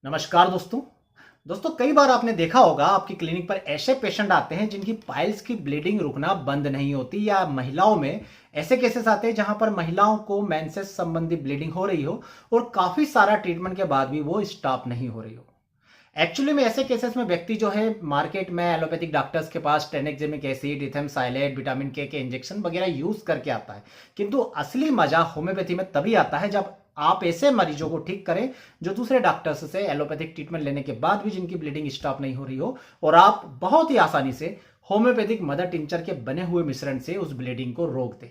नमस्कार दोस्तों। कई बार आपने देखा होगा आपकी क्लिनिक पर ऐसे पेशेंट आते हैं जिनकी पाइल्स की ब्लीडिंग रुकना बंद नहीं होती, या महिलाओं में ऐसे केसेस आते हैं जहां पर महिलाओं को मेंसेस संबंधी ब्लीडिंग हो रही हो और काफी सारा ट्रीटमेंट के बाद भी वो स्टॉप नहीं हो रही हो। एक्चुअली में ऐसे केसेस में व्यक्ति जो है मार्केट में एलोपैथिक डॉक्टर्स के पास टेनेक्सेमिक एसिड, इथेमसाइलेट, विटामिन के इंजेक्शन वगैरह यूज करके आता है, किंतु असली मजा होम्योपैथी में तभी आता है जब आप ऐसे मरीजों को ठीक करें जो दूसरे डॉक्टर्स से एलोपैथिक ट्रीटमेंट लेने के बाद भी जिनकी ब्लीडिंग स्टॉप नहीं हो रही हो, और आप बहुत ही आसानी से होम्योपैथिक मदर टिंचर के बने हुए मिश्रण से उस ब्लीडिंग को रोक दें।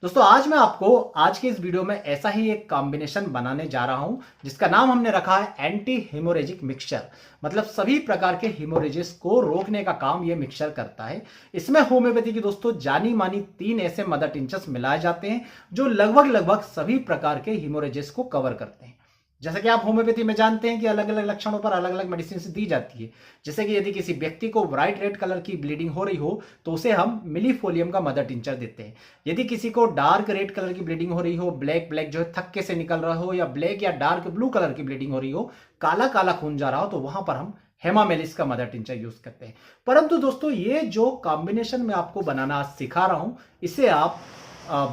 दोस्तों, आज मैं आपको आज के इस वीडियो में ऐसा ही एक कॉम्बिनेशन बनाने जा रहा हूं जिसका नाम हमने रखा है एंटी हिमोरेजिक मिक्सचर। मतलब सभी प्रकार के हिमोरेजिस को रोकने का काम यह मिक्सचर करता है। इसमें होम्योपैथी की दोस्तों जानी मानी 3 ऐसे मदर टिंचर्स मिलाए जाते हैं जो लगभग सभी प्रकार के हिमोरेजिस को कवर करते हैं। जैसा कि आप होम्योपैथी में जानते हैं कि अलग अलग लक्षणों पर अलग अलग मेडिसिन दी जाती है। जैसे कि यदि किसी व्यक्ति को ब्राइट रेड कलर की ब्लीडिंग हो रही हो तो उसे हम मिलीफोलियम का मदर टिंचर देते हैं। यदि किसी को डार्क रेड कलर की ब्लीडिंग हो रही हो, ब्लैक जो है थक्के से निकल रहा हो, या ब्लैक या डार्क ब्लू कलर की ब्लीडिंग हो रही हो, काला काला खून जा रहा हो, तो वहां पर हम हेमामेलिस का मदर टिंचर यूज करते हैं। परंतु दोस्तों, ये जो कॉम्बिनेशन मैं आपको बनाना सिखा रहा हूं, इसे आप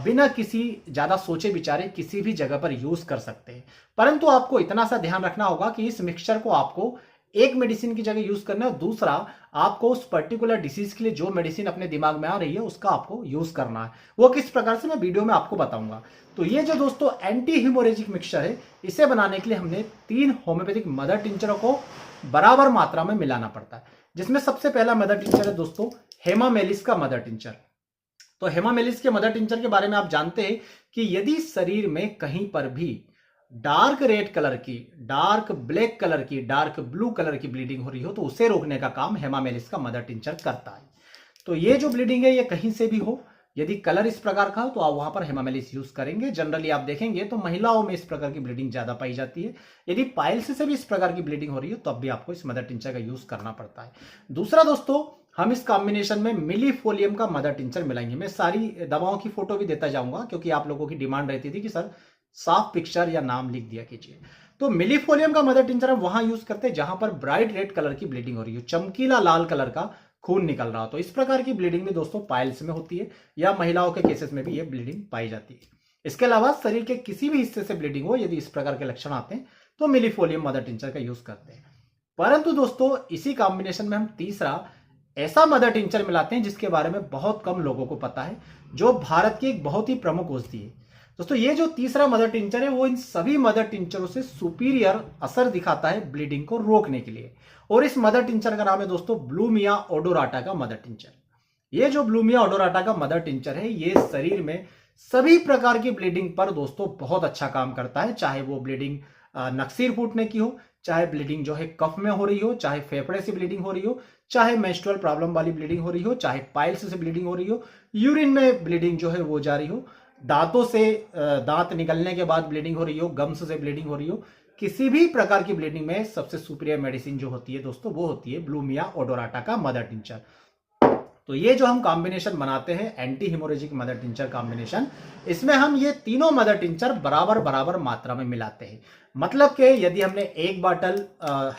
बिना किसी ज्यादा सोचे विचारे किसी भी जगह पर यूज कर सकते हैं। परंतु आपको इतना सा ध्यान रखना होगा कि इस मिक्सचर को आपको एक मेडिसिन की जगह यूज करना है, और दूसरा आपको उस पर्टिकुलर डिसीज के लिए जो मेडिसिन अपने दिमाग में आ रही है उसका आपको यूज करना है। वो किस प्रकार से मैं वीडियो में आपको बताऊंगा। तो ये जो दोस्तों एंटी हिमोरेजिक मिक्सचर है, इसे बनाने के लिए हमने 3 होम्योपैथिक मदर टिंचरों को बराबर मात्रा में मिलाना पड़ता है। जिसमें सबसे पहला मदर टिंचर है दोस्तों हेमामेलिस का मदर टिंचर। तो हेमामेलिस के मदर टिंचर के बारे में आप जानते हैं कि यदि शरीर में कहीं पर भी डार्क रेड कलर की, डार्क ब्लैक कलर की, डार्क ब्लू कलर की ब्लीडिंग हो रही हो तो उसे रोकने का काम हेमामेलिस का मदर टिंचर करता है। तो ये जो ब्लीडिंग है ये कहीं से भी हो, यदि कलर इस प्रकार का हो तो आप वहां पर हेमामेलिस यूज करेंगे। जनरली आप देखेंगे तो महिलाओं में इस प्रकार की ब्लीडिंग ज्यादा पाई जाती है। यदि पाइल्स से भी इस प्रकार की ब्लीडिंग हो रही है तो अब भी आपको इस मदर टिंचर का यूज करना पड़ता है। दूसरा दोस्तों, हम इस कॉम्बिनेशन में मिलीफोलियम का मदर टिंचर मिलाएंगे। मैं सारी दवाओं की फोटो भी देता जाऊंगा क्योंकि आप लोगों की डिमांड रहती थी कि सर साफ पिक्चर या नाम लिख दिया कीजिए। तो मिलीफोलियम का मदर टिंचर हम वहां यूज करते हैं जहां पर ब्राइट रेड कलर की ब्लीडिंग हो रही हो, चमकीला लाल कलर का खून निकल रहा हो। तो इस प्रकार की ब्लीडिंग भी दोस्तों पाइल्स में होती है, या महिलाओं के केसेस में भी ये ब्लीडिंग पाई जाती है। इसके अलावा शरीर के किसी भी हिस्से से ब्लीडिंग हो, यदि इस प्रकार के लक्षण आते हैं तो मिलीफोलियम मदर टिंचर का यूज करते हैं। परंतु दोस्तों, इसी कॉम्बिनेशन में हम तीसरा ऐसा मदर टिंचर मिलाते हैं जिसके बारे में बहुत कम लोगों को पता है, जो भारत की एक बहुत ही प्रमुख औषधि है। दोस्तों, ये जो तीसरा मदर टिंचर है वो इन सभी मदर टिंचरों से सुपीरियर असर दिखाता है ब्लीडिंग को रोकने के लिए, और इस मदर टिंचर का नाम है दोस्तों ब्लूमिया ओडोराटा का मदर टिंचर। ये जो ब्लूमिया ओडोराटा का मदर टिंचर है ये शरीर में सभी प्रकार की ब्लीडिंग पर दोस्तों बहुत अच्छा काम करता है। चाहे वो ब्लीडिंग नक्सीर फूटने की हो, चाहे ब्लीडिंग जो है कफ में हो रही हो, चाहे फेफड़े से ब्लीडिंग हो रही हो, चाहे मेंस्ट्रुअल प्रॉब्लम वाली ब्लीडिंग हो रही हो, चाहे पाइल्स से ब्लीडिंग हो रही हो, यूरिन में ब्लीडिंग जो है वो जा रही हो, दांतों से दांत निकलने के बाद ब्लीडिंग हो रही हो, गम्स से ब्लीडिंग हो रही हो, किसी भी प्रकार की ब्लीडिंग में सबसे सुपीरियर मेडिसिन जो होती है दोस्तों वो होती है ब्लूमिया ओडोराटा का मदर टिंचर। तो ये जो हम कॉम्बिनेशन बनाते हैं anti haemorrhagic mother tincture combination, इसमें हम ये तीनों मदर टिंचर बराबर बराबर मात्रा में मिलाते हैं। मतलब कि यदि हमने एक बाटल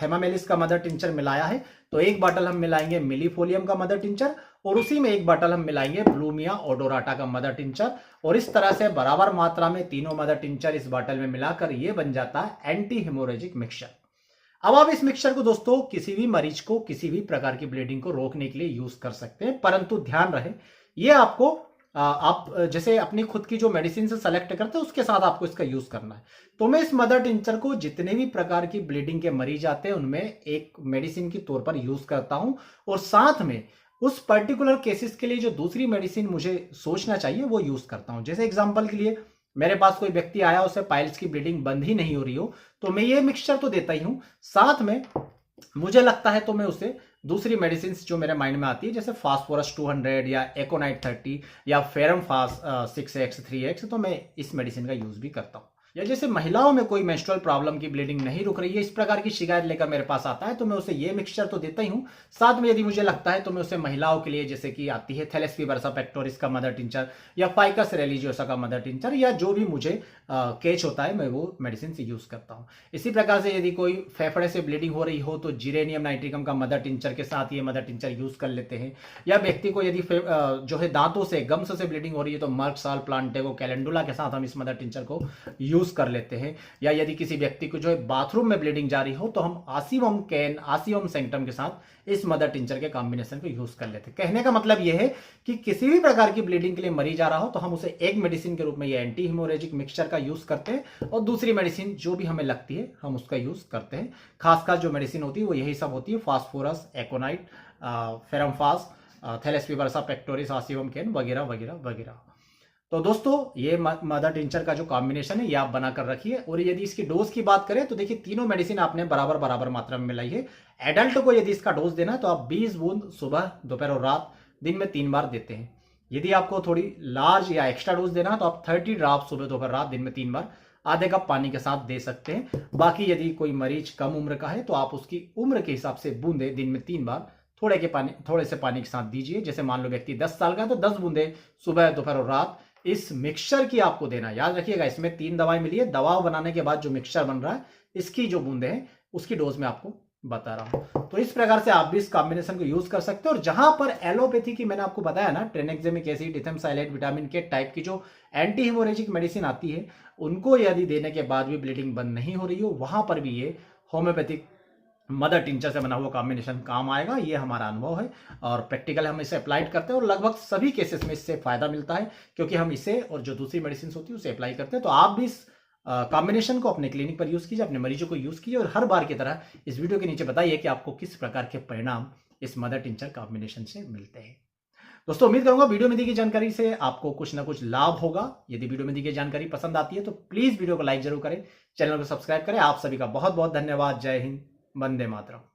हेमामेलिस का मदर टिंचर मिलाया है तो एक बाटल हम मिलाएंगे मिलीफोलियम का मदर टिंचर, और उसी में एक बाटल हम मिलाएंगे ब्लूमिया ओडोराटा का मदर टिंचर, और इस तरह से बराबर मात्रा में तीनों मदर टिंचर इस बाटल में मिलाकर ये बन जाता है एंटी हिमोरेजिक मिक्सचर। अब आप इस मिक्सचर को दोस्तों किसी भी मरीज को किसी भी प्रकार की ब्लीडिंग को रोकने के लिए यूज कर सकते हैं। परंतु ध्यान रहे, ये आपको आप जैसे अपनी खुद की जो मेडिसिन से सेलेक्ट करते हैं उसके साथ आपको इसका यूज करना है। तो मैं इस मदर टिंचर को जितने भी प्रकार की ब्लीडिंग के मरीज आते हैं उनमें एक मेडिसिन के तौर पर यूज करता हूं, और साथ में उस पर्टिकुलर केसेस के लिए जो दूसरी मेडिसिन मुझे सोचना चाहिए वो यूज करता हूं। जैसे एग्जांपल के लिए मेरे पास कोई व्यक्ति आया, उसे पाइल्स की ब्लीडिंग बंद ही नहीं हो रही हो, तो मैं ये मिक्सचर तो देता ही हूं, साथ में मुझे लगता है तो मैं उसे दूसरी मेडिसिन जो मेरे माइंड में आती है जैसे फास्फोरस 200 या एकोनाइट 30 या फेरम फास 6x 3x, तो मैं इस मेडिसिन का यूज भी करता हूं। या जैसे महिलाओं में कोई मेंस्ट्रुअल प्रॉब्लम की ब्लीडिंग नहीं रुक रही है, इस प्रकार की शिकायत लेकर मेरे पास आता है, तो मैं उसे ये मिक्सचर तो देता ही हूँ। साथ में यदि मुझे लगता है तो मैं उसे महिलाओं के लिए जैसे कि आती है थैलेस्पी वर्सा पेक्टोरिस का मदर टिंचर या फाइकस रिलीजियोसा का मदर टिंचर, या जो भी मुझे केच होता है मैं वो मेडिसिन से यूज करता हूँ। इसी प्रकार से यदि कोई फेफड़े से ब्लीडिंग हो रही हो तो जीरेनियम नाइट्रिकम का मदर टिंचर के साथ ये मदर टिंचर यूज कर लेते हैं। या व्यक्ति को यदि जो है दांतों से गम्स से ब्लीडिंग हो रही है तो मर्क साल प्लांटेगो कैलेंडुला के साथ हम इस मदर टिंचर को यूज कर लेते हैं। या यदि किसी व्यक्ति को जो है बाथरूम में ब्लीडिंग जारी हो तो हम आसिवम कैन आसिवम सेंक्टम के साथ इस मदर टिंचर के कॉम्बिनेशन को यूज कर लेते हैं। कहने का मतलब यह है कि किसी भी प्रकार की ब्लीडिंग के लिए मरीज आ रहा हो तो हम उसे एक मेडिसिन के रूप में ये एंटी हिमोरेजिक मिक्सचर का यूज करते हैं, और दूसरी मेडिसिन जो भी हमें लगती है हम उसका यूज करते हैं। खासकर जो मेडिसिन होती है वो यही सब होती है, फास्फोरस, एकोनाइट, फेरमफास, थैलेस्पी वर्सा पेक्टोरिस, आसिवम कैन वगैरह वगैरह वगैरह। तो दोस्तों ये मदर टिंचर का जो कॉम्बिनेशन है ये आप बनाकर रखिए। और यदि इसकी डोज की बात करें तो देखिए तीनों मेडिसिन आपने बराबर बराबर मात्रा में मिलाई है। एडल्ट को यदि इसका डोज देना है तो आप 20 बूंद सुबह, दोपहर और रात दिन में 3 बार देते हैं। यदि आपको थोड़ी लार्ज या एक्स्ट्रा डोज देना है तो आप 30 ड्रॉप सुबह, दोपहर, रात दिन में 3 बार आधे कप पानी के साथ दे सकते हैं। बाकी यदि कोई मरीज कम उम्र का है तो आप उसकी उम्र के हिसाब से बूंदे दिन में 3 बार थोड़े से पानी के साथ दीजिए। जैसे मान लो व्यक्ति 10 साल का है तो 10 बूंदे सुबह, दोपहर और रात इस मिक्सचर की आपको देना। याद रखिएगा इसमें 3 दवाएं मिली है। दवा बनाने के बाद जो मिक्सचर बन रहा है इसकी जो बूंदे हैं उसकी डोज में आपको बता रहा हूं। तो इस प्रकार से आप भी इस कॉम्बिनेशन को यूज कर सकते हो। और जहां पर एलोपैथी की मैंने आपको बताया ना, ट्रेनेक्सेमिक एसिड, इथेमसाइलेट, विटामिन के टाइप की जो एंटी हिमोरेजिक मेडिसिन आती है उनको यदि देने के बाद भी ब्लीडिंग बंद नहीं हो रही हो, वहां पर भी ये होम्योपैथिक मदर टिंचर से बना हुआ कॉम्बिनेशन काम आएगा। ये हमारा अनुभव है और प्रैक्टिकल हम इसे अप्लाइड करते हैं और लगभग सभी केसेस में इससे फायदा मिलता है, क्योंकि हम इसे और जो दूसरी मेडिसिन होती है उसे अप्लाई करते हैं। तो आप भी इस कॉम्बिनेशन को अपने क्लिनिक पर यूज कीजिए, अपने मरीजों को यूज कीजिए, और हर बार की तरह इस वीडियो के नीचे बताइए कि आपको किस प्रकार के परिणाम इस मदर टिंचर कॉम्बिनेशन से मिलते हैं। दोस्तों उम्मीद करूंगा वीडियो में दी गई जानकारी से आपको कुछ ना कुछ लाभ होगा। यदि वीडियो में दी गई जानकारी पसंद आती है तो प्लीज वीडियो को लाइक जरूर करें, चैनल को सब्सक्राइब करें। आप सभी का बहुत बहुत धन्यवाद। जय हिंद, वंदे मातरम।